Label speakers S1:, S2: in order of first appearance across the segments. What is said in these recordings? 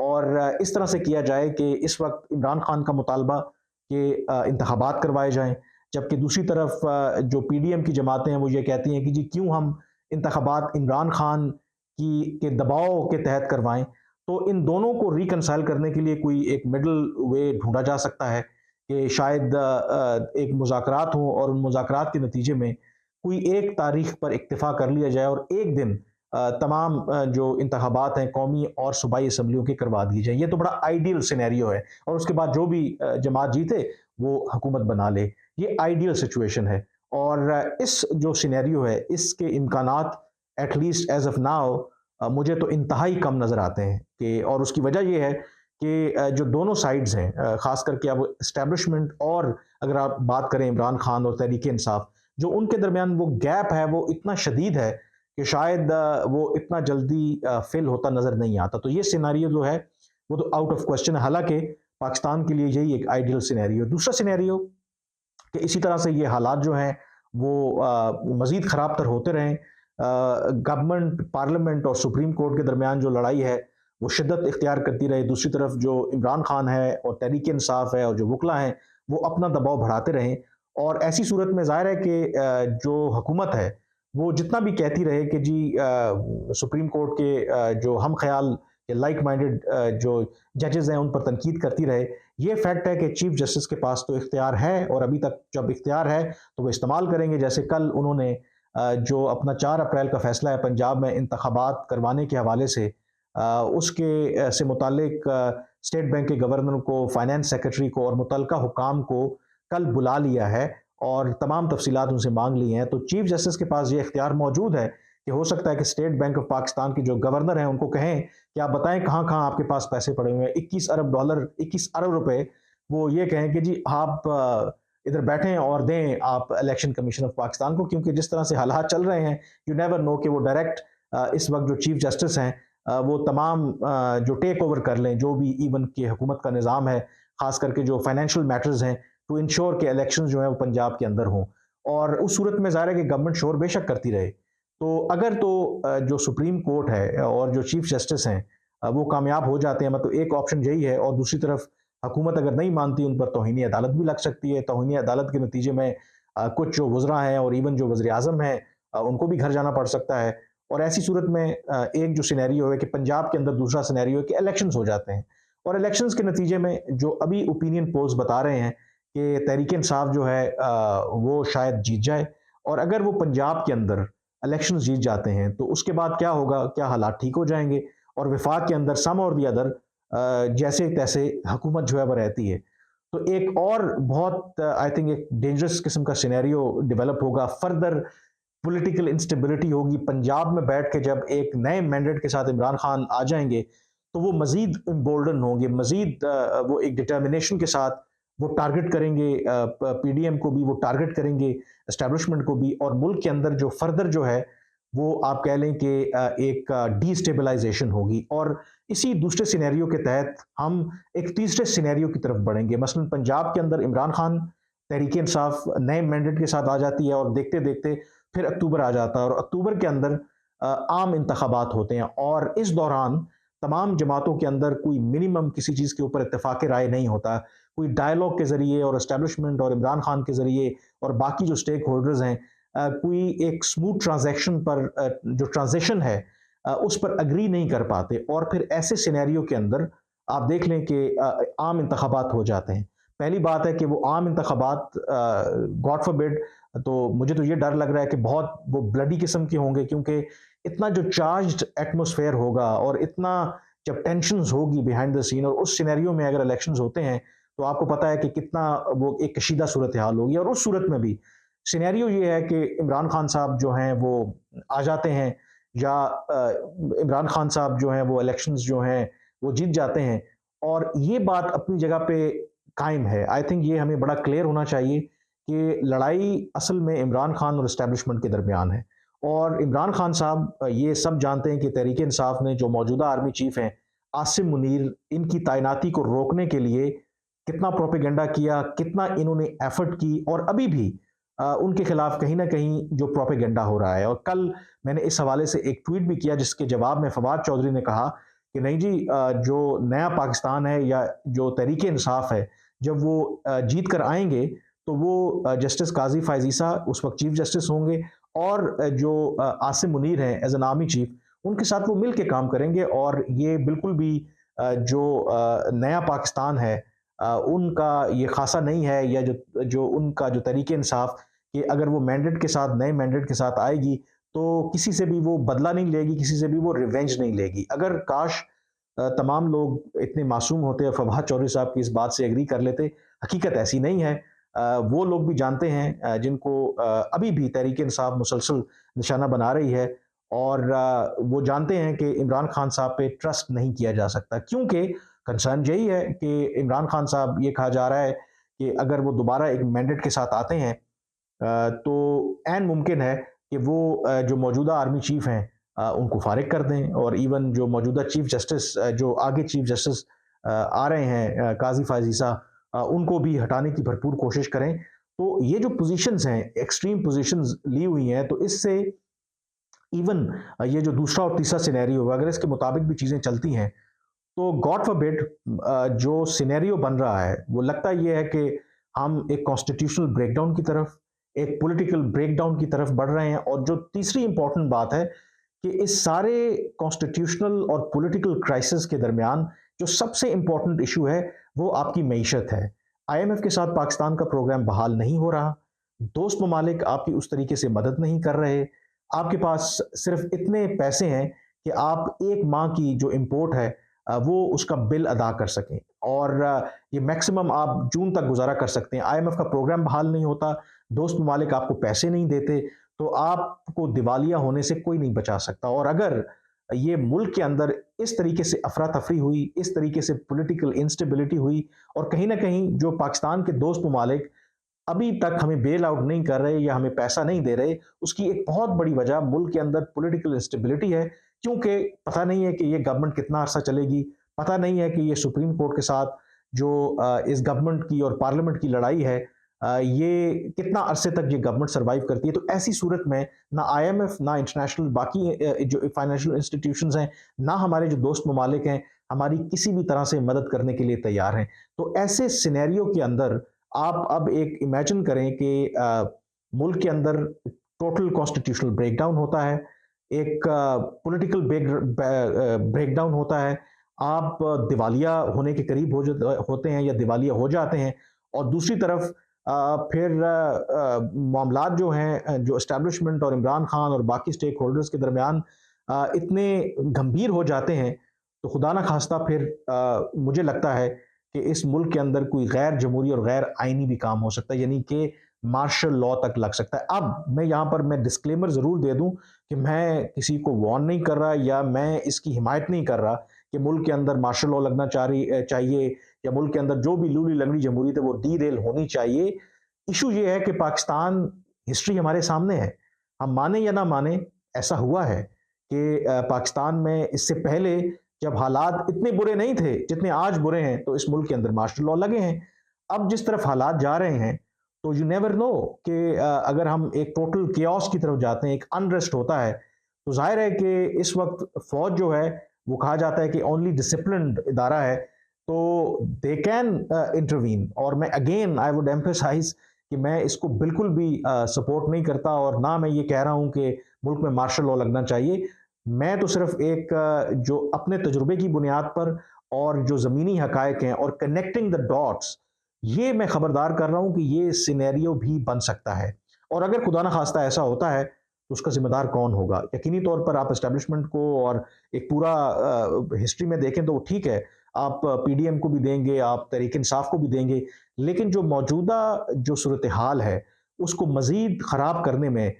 S1: اور اس طرح سے کیا جائے کہ اس وقت عمران خان کا مطالبہ کہ انتخابات کروائے جائیں، جبکہ دوسری طرف جو پی ڈی ایم کی جماعتیں ہیں وہ یہ کہتی ہیں کہ جی کیوں ہم انتخابات عمران خان کے دباؤ کے تحت کروائیں۔ تو ان دونوں کو ریکنسائل کرنے کے لیے کوئی ایک مڈل وے ڈھونڈا جا سکتا ہے کہ شاید ایک مذاکرات ہوں اور ان مذاکرات کے نتیجے میں کوئی ایک تاریخ پر اکتفا کر لیا جائے اور ایک دن تمام جو انتخابات ہیں قومی اور صوبائی اسمبلیوں کے کروا دی جائیں۔ یہ تو بڑا آئیڈیل سینیریو ہے، اور اس کے بعد جو بھی جماعت جیتے وہ حکومت بنا لے۔ یہ آئیڈیل سچویشن ہے، اور اس جو سینیریو ہے اس کے امکانات at least as of now مجھے تو انتہائی کم نظر آتے ہیں کہ، اور اس کی وجہ یہ ہے کہ جو دونوں سائڈز ہیں، خاص کر کے اب اسٹیبلشمنٹ اور اگر آپ بات کریں عمران خان اور تحریک انصاف، جو ان کے درمیان وہ گیپ ہے وہ اتنا شدید ہے کہ شاید وہ اتنا جلدی فل ہوتا نظر نہیں آتا۔ تو یہ سینیریو جو ہے وہ تو آؤٹ آف کوسچن ہے، حالانکہ پاکستان کے لیے یہی ایک آئیڈیل سینیریو۔ دوسرا سینیریو کہ اسی طرح سے یہ حالات جو ہیں وہ مزید خراب تر ہوتے رہیں، گورنمنٹ، پارلیمنٹ اور سپریم کورٹ کے درمیان جو لڑائی ہے وہ شدت اختیار کرتی رہے، دوسری طرف جو عمران خان ہے اور تحریک انصاف ہے اور جو وکلا ہیں وہ اپنا دباؤ بڑھاتے رہیں، اور ایسی صورت میں ظاہر ہے کہ جو حکومت ہے وہ جتنا بھی کہتی رہے کہ جی سپریم کورٹ کے جو ہم خیال کہ لائک مائنڈڈ جو ججز ہیں ان پر تنقید کرتی رہے، یہ فیکٹ ہے کہ چیف جسٹس کے پاس تو اختیار ہے، اور ابھی تک جب اختیار ہے تو وہ استعمال کریں گے۔ جیسے کل انہوں نے جو اپنا 4 اپریل کا فیصلہ ہے پنجاب میں انتخابات کروانے کے حوالے سے، اس کے سے متعلق اسٹیٹ بینک کے گورنر کو، فائنانس سیکرٹری کو اور متعلقہ حکام کو کل بلا لیا ہے اور تمام تفصیلات ان سے مانگ لی ہیں۔ تو چیف جسٹس کے پاس یہ اختیار موجود ہے کہ ہو سکتا ہے کہ اسٹیٹ بینک آف پاکستان کے جو گورنر ہیں ان کو کہیں کہ آپ بتائیں کہاں کہاں آپ کے پاس پیسے پڑے ہوئے ہیں، 21 ارب ڈالر، 21 ارب روپے، وہ یہ کہیں کہ جی آپ ادھر بیٹھیں اور دیں آپ الیکشن کمیشن آف پاکستان کو، کیونکہ جس طرح سے حالات چل رہے ہیں یو نیور نو کہ وہ ڈائریکٹ اس وقت جو چیف جسٹس ہیں وہ تمام جو ٹیک اوور کر لیں جو بھی ایون کی حکومت کا نظام ہے، خاص کر کے جو فائنینشیل میٹرز ہیں، ٹو انشور کہ الیکشن جو ہیں وہ پنجاب کے اندر ہوں، اور اس صورت میں ظاہر ہے کہ گورنمنٹ شور بے شک کرتی رہے۔ تو اگر تو جو سپریم کورٹ ہے اور جو چیف جسٹس ہیں وہ کامیاب ہو جاتے ہیں، مطلب ایک آپشن یہی ہے، اور دوسری طرف حکومت اگر نہیں مانتی ان پر توہین عدالت بھی لگ سکتی ہے۔ توہین عدالت کے نتیجے میں کچھ جو وزراء ہیں اور ایون جو وزیر اعظم ہیں ان کو بھی گھر جانا پڑ سکتا ہے، اور ایسی صورت میں ایک جو سینیریو ہے کہ پنجاب کے اندر دوسرا سینیریو ہے کہ الیکشنز ہو جاتے ہیں، اور الیکشنز کے نتیجے میں جو ابھی اوپینین پولز بتا رہے ہیں کہ تحریک انصاف جو ہے وہ شاید جیت جائے، اور اگر وہ پنجاب کے اندر الیکشنز جیت جاتے ہیں تو اس کے بعد کیا ہوگا، کیا حالات ٹھیک ہو جائیں گے، اور وفاق کے اندر سم اور دی ادر جیسے تیسے حکومت جو ہے وہ رہتی ہے۔ تو ایک اور بہت آئی تھنک ایک ڈینجرس قسم کا سینیریو ڈیولپ ہوگا، فردر پولیٹیکل انسٹیبلٹی ہوگی پنجاب میں بیٹھ کے۔ جب ایک نئے مینڈیٹ کے ساتھ عمران خان آ جائیں گے تو وہ مزید امبولڈن ہوں گے، مزید وہ ایک ڈٹرمنیشن کے ساتھ وہ ٹارگٹ کریں گے پی ڈی ایم کو بھی، وہ ٹارگٹ کریں گے اسٹیبلشمنٹ کو بھی، اور ملک کے اندر جو فردر جو ہے وہ آپ کہہ لیں کہ ایک ڈی اسٹیبلائزیشن ہوگی۔ اور اسی دوسرے سینیریو کے تحت ہم ایک تیسرے سینیریو کی طرف بڑھیں گے، مثلا پنجاب کے اندر عمران خان تحریک انصاف نئے مینڈیٹ کے ساتھ آ جاتی ہے، اور دیکھتے دیکھتے پھر اکتوبر آ جاتا ہے، اور اکتوبر کے اندر عام انتخابات ہوتے ہیں، اور اس دوران تمام جماعتوں کے اندر کوئی منیمم کسی چیز کے اوپر اتفاق رائے نہیں ہوتا، کوئی ڈائلاگ کے ذریعے اور اسٹیبلشمنٹ اور عمران خان کے ذریعے اور باقی جو سٹیک ہولڈرز ہیں کوئی ایک سموتھ ٹرانزیکشن پر جو ٹرانزیشن ہے اس پر اگری نہیں کر پاتے، اور پھر ایسے سینیریو کے اندر آپ دیکھ لیں کہ عام انتخابات ہو جاتے ہیں۔ پہلی بات ہے کہ وہ عام انتخابات گاڈ فاربڈ، تو مجھے تو یہ ڈر لگ رہا ہے کہ بہت وہ بلڈی قسم کے ہوں گے، کیونکہ اتنا جو چارجڈ ایٹماسفیئر ہوگا اور اتنا جب ٹینشنز ہوگی بیہائنڈ دا سین، اور اس سینیریو میں اگر الیکشنز ہوتے ہیں تو آپ کو پتہ ہے کہ کتنا وہ ایک کشیدہ صورتحال ہوگی۔ اور اس صورت میں بھی سینیریو یہ ہے کہ عمران خان صاحب جو ہیں وہ آ جاتے ہیں، یا عمران خان صاحب جو ہیں وہ الیکشنز جو ہیں وہ جیت جاتے ہیں، اور یہ بات اپنی جگہ پہ قائم ہے۔ آئی تھنک یہ ہمیں بڑا کلیئر ہونا چاہیے کہ لڑائی اصل میں عمران خان اور اسٹیبلشمنٹ کے درمیان ہے، اور عمران خان صاحب یہ سب جانتے ہیں کہ تحریک انصاف نے جو موجودہ آرمی چیف ہیں عاصم منیر، ان کی تعیناتی کو روکنے کے لیے کتنا پروپیگنڈا کیا، کتنا انہوں نے ایفرٹ کی، اور ابھی بھی ان کے خلاف کہیں نہ کہیں جو پروپیگنڈا ہو رہا ہے۔ اور کل میں نے اس حوالے سے ایک ٹویٹ بھی کیا جس کے جواب میں فواد چودھری نے کہا کہ نہیں جی جو نیا پاکستان ہے یا جو تحریک انصاف ہے، جب وہ جیت کر آئیں گے تو وہ جسٹس قاضی فائز عیسیٰ اس وقت چیف جسٹس ہوں گے، اور جو عاصم منیر ہیں ایز این آرمی چیف، ان کے ساتھ وہ مل کے کام کریں گے، اور یہ بالکل بھی جو نیا پاکستان ہے ان کا یہ خاصہ نہیں ہے، یا جو ان کا جو تحریک انصاف کہ اگر وہ مینڈیٹ کے ساتھ نئے مینڈیٹ کے ساتھ آئے گی تو کسی سے بھی وہ بدلہ نہیں لے گی، کسی سے بھی وہ ریونج نہیں لے گی۔ اگر کاش تمام لوگ اتنے معصوم ہوتے اور فواد چودھری صاحب کی اس بات سے ایگری کر لیتے، حقیقت ایسی نہیں ہے۔ وہ لوگ بھی جانتے ہیں جن کو ابھی بھی تحریک انصاف مسلسل نشانہ بنا رہی ہے، اور وہ جانتے ہیں کہ عمران خان صاحب پہ ٹرسٹ نہیں کیا جا سکتا، کیونکہ کنسرن یہی ہے کہ عمران خان صاحب، یہ کہا جا رہا ہے کہ اگر وہ دوبارہ ایک مینڈیٹ کے ساتھ آتے ہیں تو عین ممکن ہے کہ وہ جو موجودہ آرمی چیف ہیں ان کو فارغ کر دیں، اور ایون جو موجودہ چیف جسٹس جو آگے چیف جسٹس آ رہے ہیں قاضی فائز عیسیٰ، ان کو بھی ہٹانے کی بھرپور کوشش کریں۔ تو یہ جو پوزیشنز ہیں، ایکسٹریم پوزیشنز لی ہوئی ہیں، تو اس سے ایون یہ جو دوسرا اور تیسرا سینیریو ہے، اگر اس کے مطابق بھی چیزیں چلتی ہیں تو گاڈ فاربڈ جو سینیریو بن رہا ہے وہ لگتا یہ ہے کہ ہم ایک کانسٹیٹیوشنل بریک ڈاؤن کی طرف، ایک پولیٹیکل بریک ڈاؤن کی طرف بڑھ رہے ہیں۔ اور جو تیسری امپورٹنٹ بات ہے کہ اس سارے کانسٹیٹیوشنل اور پولیٹیکل کرائسس کے درمیان جو سب سے امپورٹنٹ ایشو ہے وہ آپ کی معیشت ہے۔ آئی ایم ایف کے ساتھ پاکستان کا پروگرام بحال نہیں ہو رہا، دوست ممالک آپ کی اس طریقے سے مدد نہیں کر رہے، آپ کے پاس صرف اتنے پیسے ہیں کہ آپ ایک ماہ کی جو امپورٹ ہے وہ اس کا بل ادا کر سکیں، اور یہ میکسیمم آپ جون تک گزارا کر سکتے ہیں۔ آئی ایم ایف کا پروگرام بحال نہیں ہوتا، دوست ممالک آپ کو پیسے نہیں دیتے، تو آپ کو دیوالیہ ہونے سے کوئی نہیں بچا سکتا۔ اور اگر یہ ملک کے اندر اس طریقے سے افراتفری ہوئی، اس طریقے سے پولیٹیکل انسٹیبلٹی ہوئی، اور کہیں نہ کہیں جو پاکستان کے دوست ممالک ابھی تک ہمیں بیل آؤٹ نہیں کر رہے یا ہمیں پیسہ نہیں دے رہے، اس کی ایک بہت بڑی وجہ ملک کے اندر پولیٹیکل انسٹیبلٹی ہے، کیونکہ پتہ نہیں ہے کہ یہ گورنمنٹ کتنا عرصہ چلے گی، پتہ نہیں ہے کہ یہ سپریم کورٹ کے ساتھ جو اس گورنمنٹ کی اور پارلیمنٹ کی لڑائی ہے یہ کتنا عرصے تک یہ گورنمنٹ سروائیو کرتی ہے۔ تو ایسی صورت میں نہ آئی ایم ایف، نہ انٹرنیشنل باقی جو فائنینشیل انسٹیٹیوشنز ہیں، نہ ہمارے جو دوست ممالک ہیں، ہماری کسی بھی طرح سے مدد کرنے کے لیے تیار ہیں۔ تو ایسے سینیریو کے اندر آپ اب ایک امیجن کریں کہ ملک کے اندر ٹوٹل کانسٹیٹیوشنل بریک ڈاؤن ہوتا ہے، ایک پولیٹیکل بریک ڈاؤن ہوتا ہے، آپ دیوالیہ ہونے کے قریب ہوتے ہیں یا دیوالیہ ہو جاتے ہیں، اور دوسری طرف پھر معاملات جو ہیں جو اسٹیبلشمنٹ اور عمران خان اور باقی سٹیک ہولڈرز کے درمیان اتنے گمبھیر ہو جاتے ہیں، تو خدا نہ خواستہ پھر مجھے لگتا ہے کہ اس ملک کے اندر کوئی غیر جمہوری اور غیر آئینی بھی کام ہو سکتا ہے، یعنی کہ مارشل لا تک لگ سکتا ہے۔ اب میں یہاں پر ڈسکلیمر ضرور دے دوں کہ میں کسی کو وارن نہیں کر رہا یا میں اس کی حمایت نہیں کر رہا کہ ملک کے اندر مارشل لا لگنا چاہیے، یا ملک کے اندر جو بھی لولی لنگڑی جمہوریت ہے وہ ڈی ریل ہونی چاہیے۔ ایشو یہ ہے کہ پاکستان ہسٹری ہمارے سامنے ہے، ہم مانیں یا نہ مانیں، ایسا ہوا ہے کہ پاکستان میں اس سے پہلے جب حالات اتنے برے نہیں تھے جتنے آج برے ہیں تو اس ملک کے اندر مارشل لا لگے ہیں۔ اب جس طرف حالات جا رہے ہیں تو یو نیور نو کہ اگر ہم ایک ٹوٹل کیوس کی طرف جاتے ہیں، ایک انریسٹ ہوتا ہے، تو ظاہر ہے کہ اس وقت فوج جو ہے وہ کہا جاتا ہے کہ اونلی ڈسپلنڈ ادارہ ہے، تو دے کین انٹروین۔ اور میں اگین آئی وڈ ایمفیسائز کہ میں اس کو بالکل بھی سپورٹ نہیں کرتا، اور نہ میں یہ کہہ رہا ہوں کہ ملک میں مارشل لا لگنا چاہیے۔ میں تو صرف ایک جو اپنے تجربے کی بنیاد پر اور جو زمینی حقائق ہیں اور کنیکٹنگ دا ڈاٹس، یہ میں خبردار کر رہا ہوں کہ یہ سینیریو بھی بن سکتا ہے، اور اگر خدا نہ خواستہ ایسا ہوتا ہے تو اس کا ذمہ دار کون ہوگا؟ یقینی طور پر آپ اسٹیبلشمنٹ کو اور ایک پورا ہسٹری میں دیکھیں تو ٹھیک ہے، آپ پی ڈی ایم کو بھی دیں گے، آپ تحریک انصاف کو بھی دیں گے، لیکن جو موجودہ جو صورتحال ہے اس کو مزید خراب کرنے میں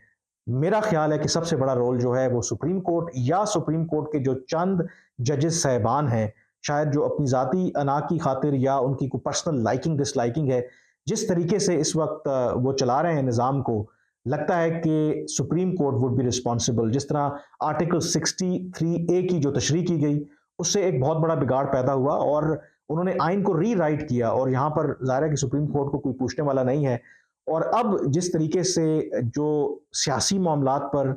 S1: میرا خیال ہے کہ سب سے بڑا رول جو ہے وہ سپریم کورٹ یا سپریم کورٹ کے جو چند ججز صاحبان ہیں، شاید جو اپنی ذاتی انا کی خاطر یا ان کی کوئی پرسنل لائکنگ ڈس لائکنگ ہے، جس طریقے سے اس وقت وہ چلا رہے ہیں نظام کو، لگتا ہے کہ supreme court would be responsible. جس طرح آرٹیکل 63A کی جو تشریح کی گئی، اس سے ایک بہت بڑا بگاڑ پیدا ہوا، اور انہوں نے آئین کو ری رائٹ کیا، اور یہاں پر ظاہر ہے کہ سپریم کورٹ کو کوئی پوچھنے والا نہیں ہے۔ اور اب جس طریقے سے جو سیاسی معاملات پر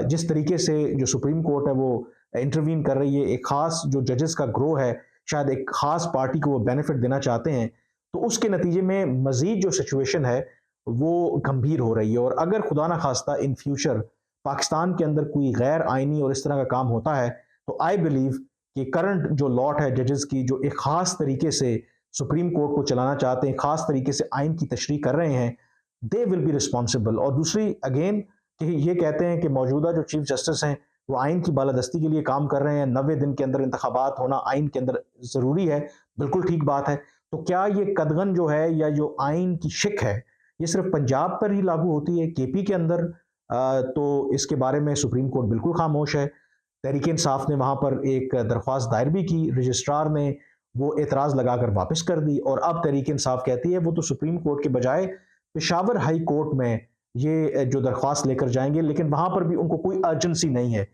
S1: جس طریقے سے جو سپریم کورٹ ہے وہ انٹروین کر رہی ہے، ایک خاص جو ججز کا گروہ ہے شاید ایک خاص پارٹی کو وہ بینیفٹ دینا چاہتے ہیں، تو اس کے نتیجے میں مزید جو سچویشن ہے وہ گمبھیر ہو رہی ہے۔ اور اگر خدا نہ خواستہ ان فیوچر پاکستان کے اندر کوئی غیر آئینی اور اس طرح کا کام ہوتا ہے تو آئی بلیو کہ کرنٹ جو لاٹ ہے ججز کی، جو ایک خاص طریقے سے سپریم کورٹ کو چلانا چاہتے ہیں، خاص طریقے سے آئین کی تشریح کر رہے ہیں، دے ول بی رسپانسبل۔ اور دوسری اگین کہ یہ کہتے ہیں کہ موجودہ جو چیف جسٹس ہیں وہ آئین کی بالادستی کے لیے کام کر رہے ہیں، 90 دن کے اندر انتخابات ہونا آئین کے اندر ضروری ہے، بالکل ٹھیک بات ہے۔ تو کیا یہ قدغن جو ہے یا جو آئین کی شک ہے یہ صرف پنجاب پر ہی لاگو ہوتی ہے، کے پی کے اندر؟ تو اس کے بارے میں سپریم کورٹ بالکل خاموش ہے۔ تحریک انصاف نے وہاں پر ایک درخواست دائر بھی کی، رجسٹرار نے وہ اعتراض لگا کر واپس کر دی، اور اب تحریک انصاف کہتی ہے وہ تو سپریم کورٹ کے بجائے پشاور ہائی کورٹ میں یہ جو درخواست لے کر جائیں گے، لیکن وہاں پر بھی ان کو کوئی ارجنسی نہیں ہے۔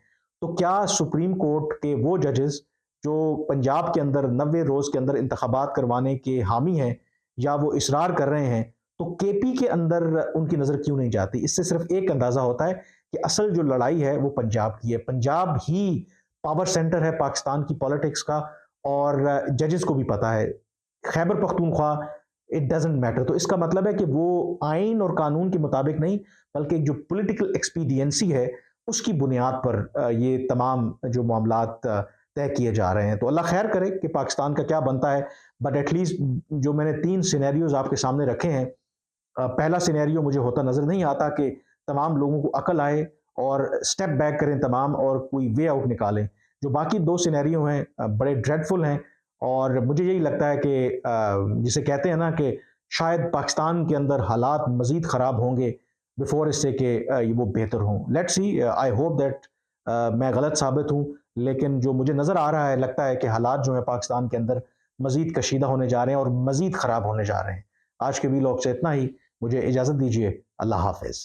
S1: تو کیا سپریم کورٹ کے وہ ججز جو پنجاب کے اندر 90 روز کے اندر انتخابات کروانے کے حامی ہیں یا وہ اصرار کر رہے ہیں، تو کے پی کے اندر ان کی نظر کیوں نہیں جاتی؟ اس سے صرف ایک اندازہ ہوتا ہے کہ اصل جو لڑائی ہے وہ پنجاب کی ہے، پنجاب ہی پاور سینٹر ہے پاکستان کی پالیٹکس کا، اور ججز کو بھی پتا ہے Khyber Pakhtunkhwa it doesn't matter. تو اس کا مطلب ہے کہ وہ آئین اور قانون کے مطابق نہیں بلکہ جو پولیٹیکل ایکسپیڈینسی ہے اس کی بنیاد پر یہ تمام جو معاملات طے کیے جا رہے ہیں۔ تو اللہ خیر کرے کہ پاکستان کا کیا بنتا ہے، بٹ ایٹ لیسٹ جو میں نے 3 سینیریوز آپ کے سامنے رکھے ہیں، پہلا سینیریو مجھے ہوتا نظر نہیں آتا کہ تمام لوگوں کو عقل آئے اور سٹیپ بیک کریں تمام اور کوئی وے آؤٹ نکالیں۔ جو باقی 2 سینیریو ہیں بڑے ڈریڈ فل ہیں، اور مجھے یہی لگتا ہے کہ جسے کہتے ہیں نا کہ شاید پاکستان کے اندر حالات مزید خراب ہوں گے بفور اس سے کہ وہ بہتر ہوں۔ Let's see, I hope that میں غلط ثابت ہوں، لیکن جو مجھے نظر آ رہا ہے لگتا ہے کہ حالات جو ہیں پاکستان کے اندر مزید کشیدہ ہونے جا رہے ہیں اور مزید خراب ہونے جا رہے ہیں۔ آج کے ویلاگ سے اتنا ہی، مجھے اجازت دیجیے، اللہ حافظ۔